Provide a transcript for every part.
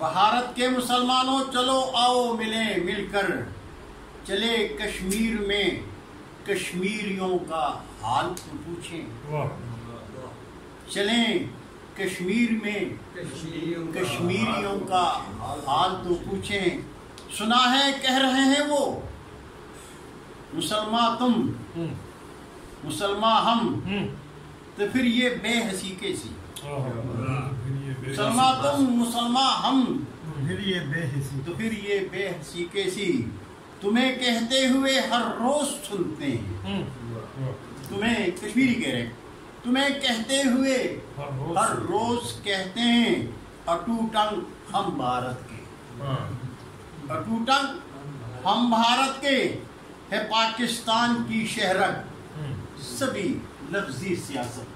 भारत के मुसलमानों चलो आओ मिलें मिलकर, चले कश्मीर में कश्मीरियों का हाल तो पूछें। चलें कश्मीर में कश्मीरियों का हाल तो पूछें। सुना है कह रहे हैं वो, मुसलमान तुम मुसलमान हम, तो फिर ये बेहसी कैसी। मुसलमान तुम मुसलमान हम, फिर ये बेहसी, तो फिर ये बेहसी कैसी। तुम्हें कहते हुए हर रोज सुनते हैं, तुम्हें कश्मीरी कह रहे हैं, तुम्हें कहते हुए हर रोज कहते हैं, अटूटंग हम भारत के, अटूटंग हम भारत के, है पाकिस्तान की शहरत सभी लफ्जी सियासत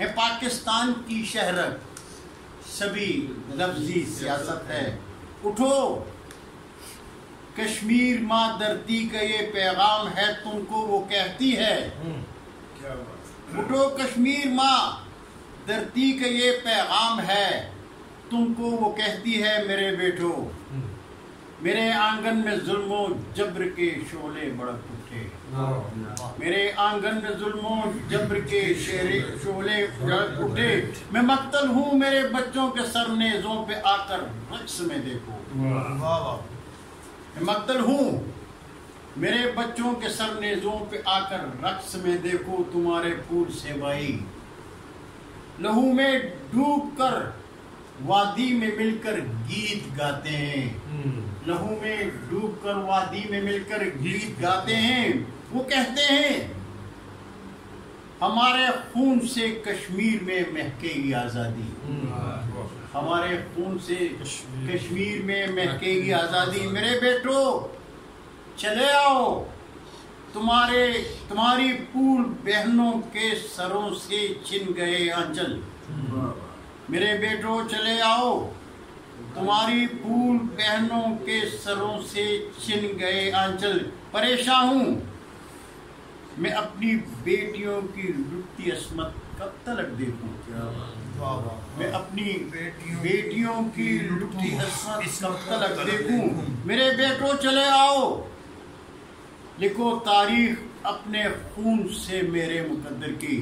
है पाकिस्तान की शहरत सभी लफ्जी सियासत है। उठो कश्मीर माँ धरती का ये पैगाम है तुमको वो कहती है। उठो कश्मीर माँ धरती का ये पैगाम है तुमको वो कहती है। मेरे बेटो मेरे आंगन में जुल्मों जब्र के शोले भड़क उठे, मेरे आंगन में जुल्मों जब्र के शोले भड़क उठे। मैं मक्तल हूँ मेरे बच्चों के सरनेज़ों पे आकर रक्स में देखो, मैं मक्तल हूँ मेरे बच्चों के सरनेज़ों पे आकर रक्स में देखो। तुम्हारे फूल से भाई लहू में डूब कर वादी में मिलकर गीत गाते हैं, लहू में डूब कर वादी में मिलकर गीत गाते हैं। वो कहते हैं हमारे खून से कश्मीर में महकेगी आज़ादी, हमारे खून से कश्मीर में महकेगी आज़ादी। मेरे बेटो चले आओ तुम्हारी फूल बहनों के सरों से छिन गए आंचल। मेरे बेटो चले आओ तुम्हारी फूल बहनों के सरों से छिन गए आंचल। परेशान हूँ मैं अपनी बेटियों की लुटती अस्मत कब तक देखूं, मैं अपनी बेटियों की लुटती अस्मत कब तक देखूं। मेरे बेटो चले आओ लिखो तारीख अपने खून से मेरे मुकद्दर की,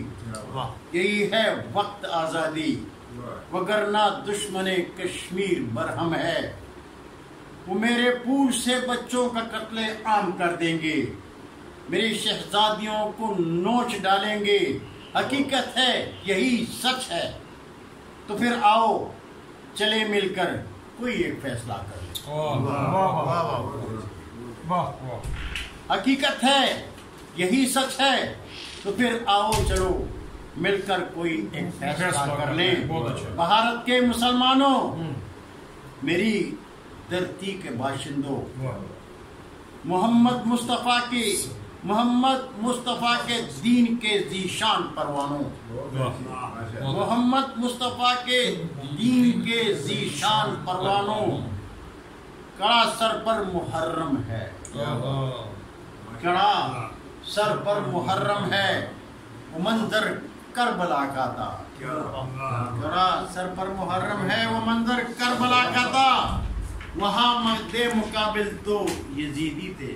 यही है वक्त आज़ादी वगरना दुश्मने कश्मीर बरहम है। वो मेरे फूल से बच्चों का कत्ले आम कर देंगे, मेरी शहजादियों को नोच डालेंगे। हकीकत है यही सच है, तो फिर आओ चले मिलकर कोई एक फैसला कर ले। हकीकत है यही सच है, तो फिर आओ चलो मिलकर कोई एक फैसला कर लें। भारत के मुसलमानों मेरी धरती के बाशिंदों, मोहम्मद मुस्तफ़ा के दीन के ज़ीशान परवानों, मोहम्मद मुस्तफ़ा के दीन के ज़ीशान परवानों। कड़ा सर पर मुहर्रम है, कड़ा सर पर मुहर्रम है, वो मंजर करबला का था। कड़ा सर पर मुहर्रम है, वो मंजर करबला का था। वहाँ मद्दे मुकाबिल तो यजीदी थे,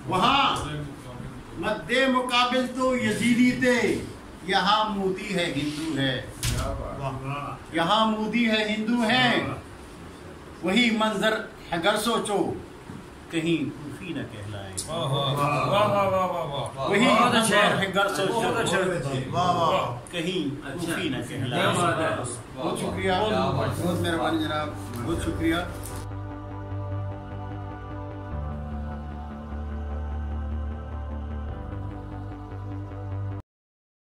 वहाँ मद्दे मुकाबिल तो यजीदी थे। यहाँ मोदी है हिंदू है, यहाँ मोदी है हिंदू है। वही मंजर अगर सोचो कहीं सूफी न कहलाए, वही मंजर अगर सोचो कहीं सूफी न कहलाए। बहुत शुक्रिया, बहुत मेहरबानी जनाब, बहुत शुक्रिया।